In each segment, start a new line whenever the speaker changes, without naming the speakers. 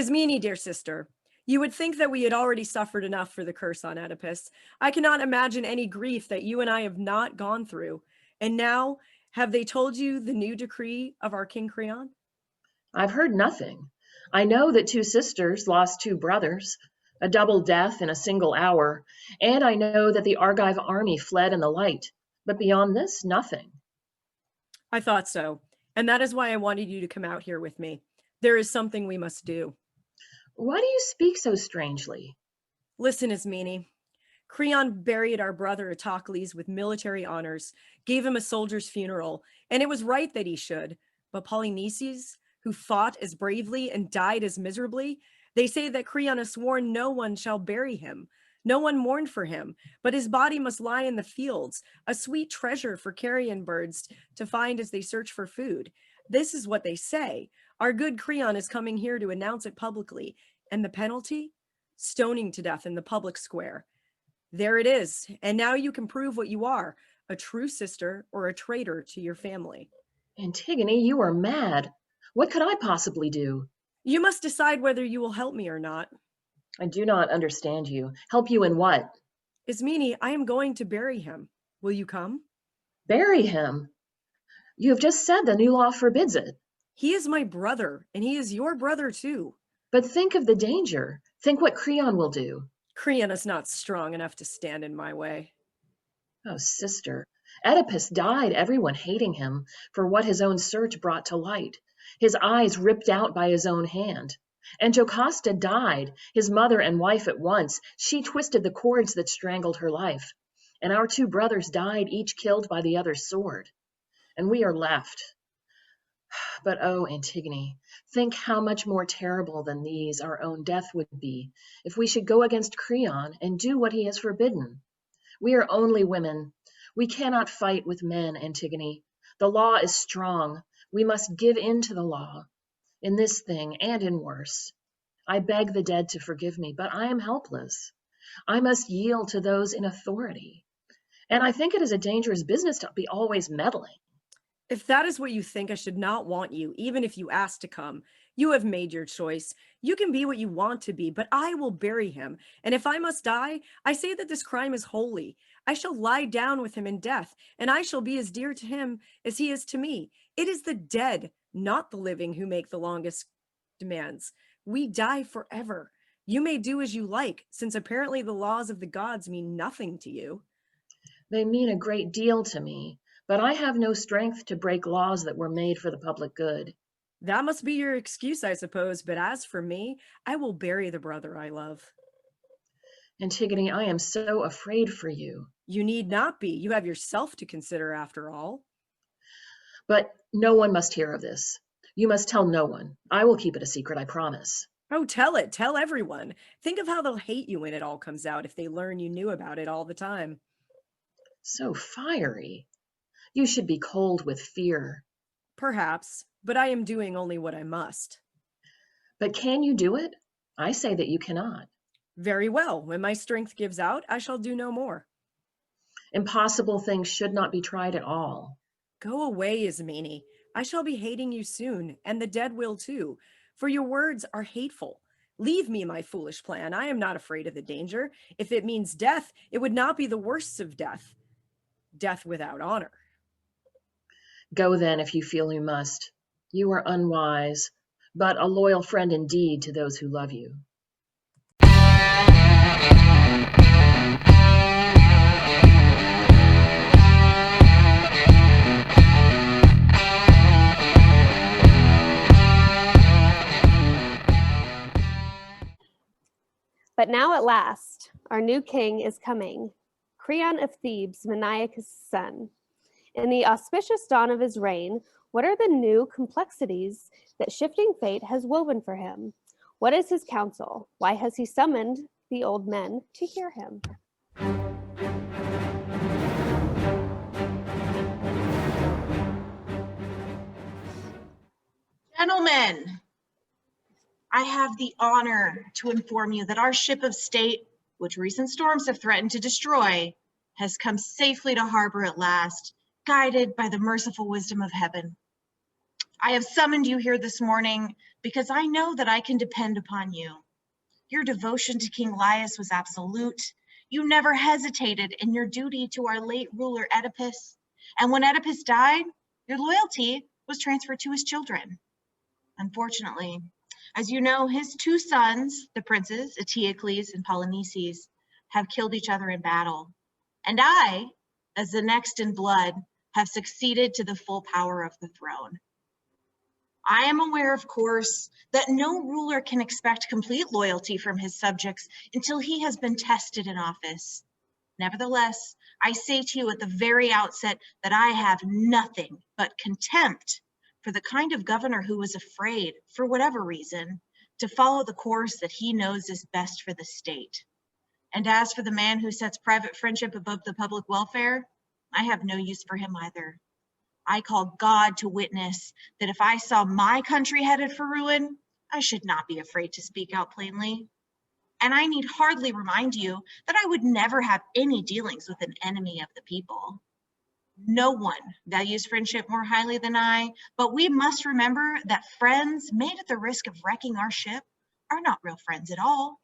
Ismene, dear sister, you would think that we had already suffered enough for the curse on Oedipus. I cannot imagine any grief that you and I have not gone through. And now, have they told you the new decree of our King Creon?
I've heard nothing. I know that two sisters lost two brothers, a double death in a single hour, and I know that the Argive army fled in the light. But beyond this, nothing.
I thought so. And that is why I wanted you to come out here with me. There is something we must do.
Why do you speak so strangely?
Listen, Ismene. Creon buried our brother Autocles with military honors, gave him a soldier's funeral, and it was right that he should. But Polynices, who fought as bravely and died as miserably, they say that Creon has sworn no one shall bury him. No one mourned for him, but his body must lie in the fields, a sweet treasure for carrion birds to find as they search for food. This is what they say. Our good Creon is coming here to announce it publicly, and the penalty? Stoning to death in the public square. There it is. And now you can prove what you are, a true sister or a traitor to your family.
Antigone, you are mad. What could I possibly do?
You must decide whether you will help me or not.
I do not understand you. Help you in what?
Ismene, I am going to bury him. Will you come?
Bury him? You have just said the new law forbids it.
He is my brother, and he is your brother too.
But think of the danger. Think what Creon will do.
Creon is not strong enough to stand in my way.
Oh, sister, Oedipus died, everyone hating him for what his own search brought to light, his eyes ripped out by his own hand. And Jocasta died, his mother and wife at once. She twisted the cords that strangled her life. And our two brothers died, each killed by the other's sword. And we are left. But oh, Antigone, think how much more terrible than these our own death would be if we should go against Creon and do what he has forbidden. We are only women. We cannot fight with men, Antigone. The law is strong. We must give in to the law, in this thing and in worse. I beg the dead to forgive me, but I am helpless. I must yield to those in authority. And I think it is a dangerous business to be always meddling.
If that is what you think, I should not want you, even if you ask to come. You have made your choice. You can be what you want to be, but I will bury him. And if I must die, I say that this crime is holy. I shall lie down with him in death, and I shall be as dear to him as he is to me. It is the dead, not the living, who make the longest demands. We die forever. You may do as you like, since apparently the laws of the gods mean nothing to you.
They mean a great deal to me, but I have no strength to break laws that were made for the public good.
That must be your excuse, I suppose, but as for me, I will bury the brother I love.
Antigone, I am so afraid for you.
You need not be. You have yourself to consider after all.
But no one must hear of this. You must tell no one. I will keep it a secret, I promise.
Oh, tell it. Tell everyone. Think of how they'll hate you when it all comes out if they learn you knew about it all the time.
So fiery. You should be cold with fear.
Perhaps, but I am doing only what I must.
But can you do it? I say that you cannot.
Very well. When my strength gives out, I shall do no more.
Impossible things should not be tried at all.
Go away, Ismene. I shall be hating you soon, and the dead will too, for your words are hateful. Leave me my foolish plan. I am not afraid of the danger. If it means death, it would not be the worst of death. Death without honor.
Go then if you feel you must. You are unwise, but a loyal friend indeed to those who love you.
But now at last, our new king is coming, Creon of Thebes, Maniacus' son. In the auspicious dawn of his reign, what are the new complexities that shifting fate has woven for him? What is his counsel? Why has he summoned the old men to hear him?
Gentlemen, I have the honor to inform you that our ship of state, which recent storms have threatened to destroy, has come safely to harbor at last, guided by the merciful wisdom of heaven. I have summoned you here this morning because I know that I can depend upon you. Your devotion to King Laius was absolute. You never hesitated in your duty to our late ruler Oedipus. And when Oedipus died, your loyalty was transferred to his children. Unfortunately, as you know, his two sons, the princes, Eteocles and Polynices, have killed each other in battle. And I, as the next in blood, have succeeded to the full power of the throne. I am aware, of course, that no ruler can expect complete loyalty from his subjects until he has been tested in office. Nevertheless, I say to you at the very outset that I have nothing but contempt for the kind of governor who is afraid, for whatever reason, to follow the course that he knows is best for the state. And as for the man who sets private friendship above the public welfare, I have no use for him either. I call God to witness that if I saw my country headed for ruin, I should not be afraid to speak out plainly. And I need hardly remind you that I would never have any dealings with an enemy of the people. No one values friendship more highly than I, but we must remember that friends made at the risk of wrecking our ship are not real friends at all.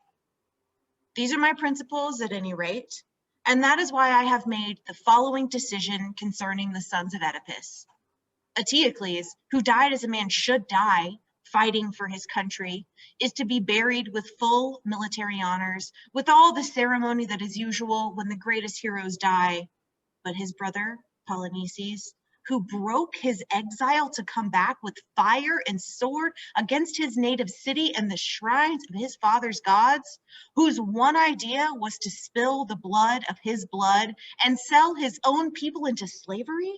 These are my principles at any rate, and that is why I have made the following decision concerning the sons of Oedipus. Eteocles, who died as a man should die, fighting for his country, is to be buried with full military honors, with all the ceremony that is usual when the greatest heroes die. But his brother, Polynices, who broke his exile to come back with fire and sword against his native city and the shrines of his father's gods, whose one idea was to spill the blood of his blood and sell his own people into slavery?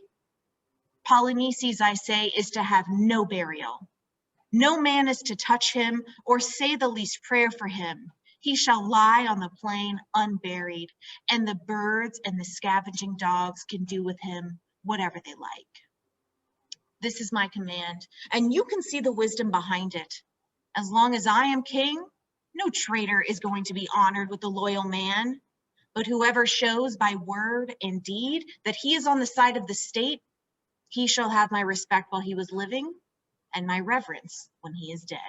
Polynices, I say, is to have no burial. No man is to touch him or say the least prayer for him. He shall lie on the plain unburied, and the birds and the scavenging dogs can do with him whatever they like. This is my command, and you can see the wisdom behind it. As long as I am king, no traitor is going to be honored with a loyal man, but whoever shows by word and deed that he is on the side of the state, he shall have my respect while he was living and my reverence when he is dead.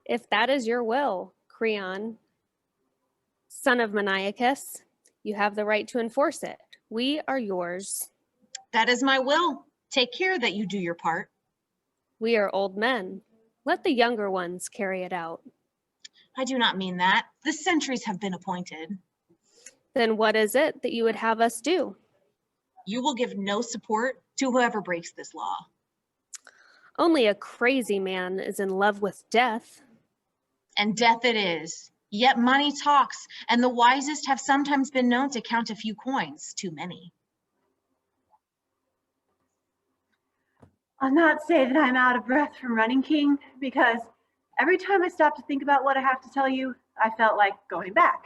If that is your will, Creon, son of Maniacus, you have the right to enforce it. We are yours.
That is my will. Take care that you do your part.
We are old men. Let the younger ones carry it out.
I do not mean that. The sentries have been appointed.
Then what is it that you would have us do?
You will give no support to whoever breaks this law.
Only a crazy man is in love with death.
And death it is. Yet money talks, and the wisest have sometimes been known to count a few coins too many.
I'll not say that I'm out of breath from running, King, because every time I stopped to think about what I have to tell you, I felt like going back.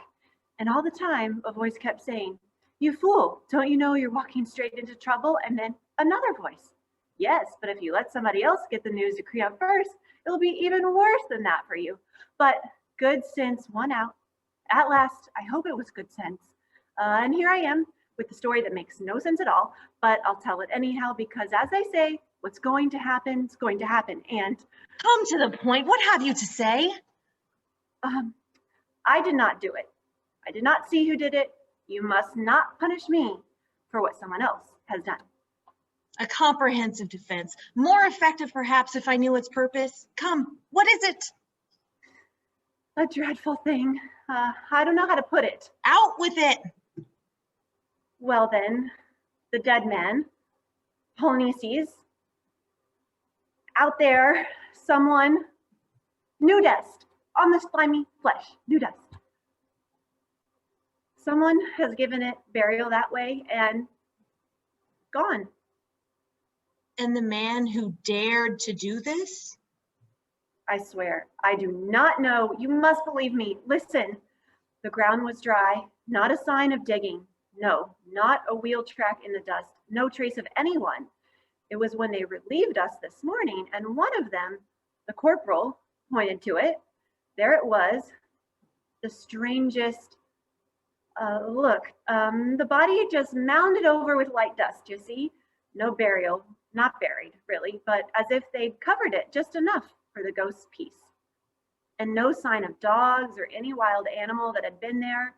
And all the time, a voice kept saying, "You fool, don't you know you're walking straight into trouble?" And then another voice, "Yes, but if you let somebody else get the news to Creon first, it'll be even worse than that for you." But good sense won out. At last, I hope it was good sense. And here I am with the story that makes no sense at all, but I'll tell it anyhow because, as I say, what's going to happen is going to happen. And
come to the point. What have you to say?
I did not do it. I did not see who did it. You must not punish me for what someone else has done.
A comprehensive defense. More effective, perhaps, if I knew its purpose. Come, what is it?
A dreadful thing. I don't know how to put it.
Out with it.
Well then, the dead man, Polynices, out there, someone, new dust on the slimy flesh, new dust. Someone has given it burial that way and gone.
And the man who dared to do this?
I swear, I do not know. You must believe me. Listen, the ground was dry, not a sign of digging. No, not a wheel track in the dust, no trace of anyone. It was when they relieved us this morning, and one of them, the corporal, pointed to it. There it was, the strangest, Look, the body just mounded over with light dust, you see. No burial, not buried, really, but as if they'd covered it just enough for the ghost's peace. And no sign of dogs or any wild animal that had been there.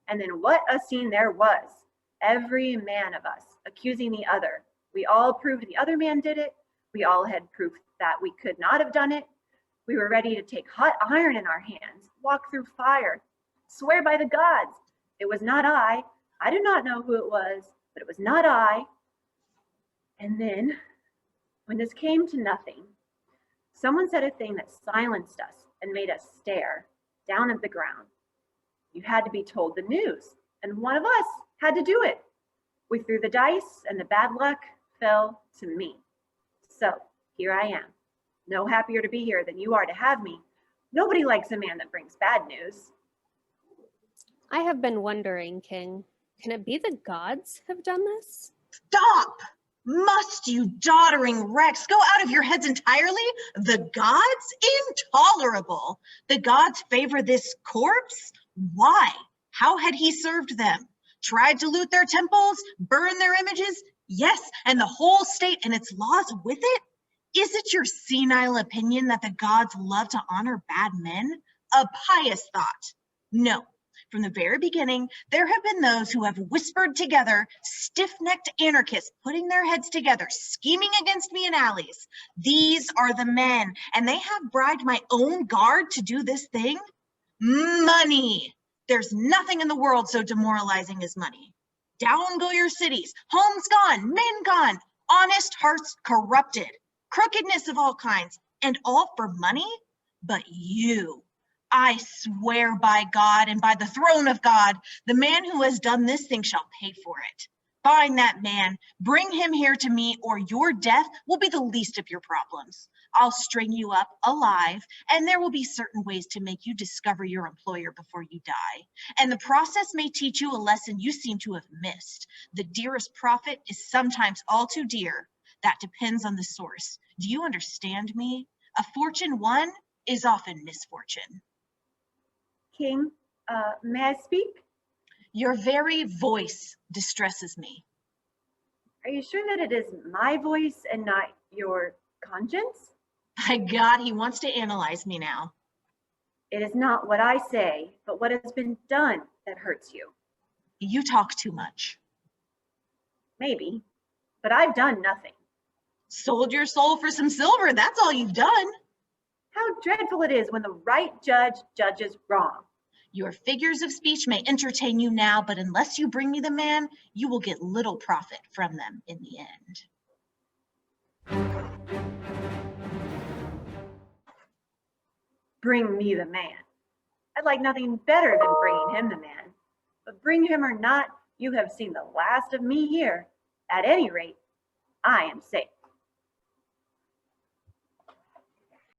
And then what a scene there was. Every man of us accusing the other. We all proved the other man did it. We all had proof that we could not have done it. We were ready to take hot iron in our hands, walk through fire, swear by the gods. It was not I. I do not know who it was, but it was not I. And then, when this came to nothing, someone said a thing that silenced us and made us stare down at the ground. You had to be told the news, and one of us had to do it. We threw the dice, and the bad luck fell to me. So here I am. No happier to be here than you are to have me. Nobody likes a man that brings bad news.
I have been wondering, King, can it be the gods have done this?
Stop! Must you doddering wrecks go out of your heads entirely? The gods? Intolerable! The gods favor this corpse? Why? How had he served them? Tried to loot their temples? Burn their images? Yes, and the whole state and its laws with it? Is it your senile opinion that the gods love to honor bad men? A pious thought. No. From the very beginning, there have been those who have whispered together, stiff-necked anarchists putting their heads together, scheming against me in alleys. These are the men, and they have bribed my own guard to do this thing? Money! There's nothing in the world so demoralizing as money. Down go your cities, homes gone, men gone, honest hearts corrupted, crookedness of all kinds, and all for money? But you, I swear by God and by the throne of God, the man who has done this thing shall pay for it. Find that man, bring him here to me, or your death will be the least of your problems. I'll string you up alive, and there will be certain ways to make you discover your employer before you die. And the process may teach you a lesson you seem to have missed. The dearest profit is sometimes all too dear. That depends on the source. Do you understand me? A fortune won is often misfortune.
King, may I speak?
Your very voice distresses me.
Are you sure that it is my voice and not your conscience?
By God, he wants to analyze me now.
It is not what I say, but what has been done that hurts you.
You talk too much.
Maybe, but I've done nothing.
Sold your soul for some silver, that's all you've done.
How dreadful it is when the right judge judges wrong.
Your figures of speech may entertain you now, but unless you bring me the man, you will get little profit from them in the end.
Bring me the man. I'd like nothing better than bringing him the man. But bring him or not, you have seen the last of me here. At any rate, I am safe.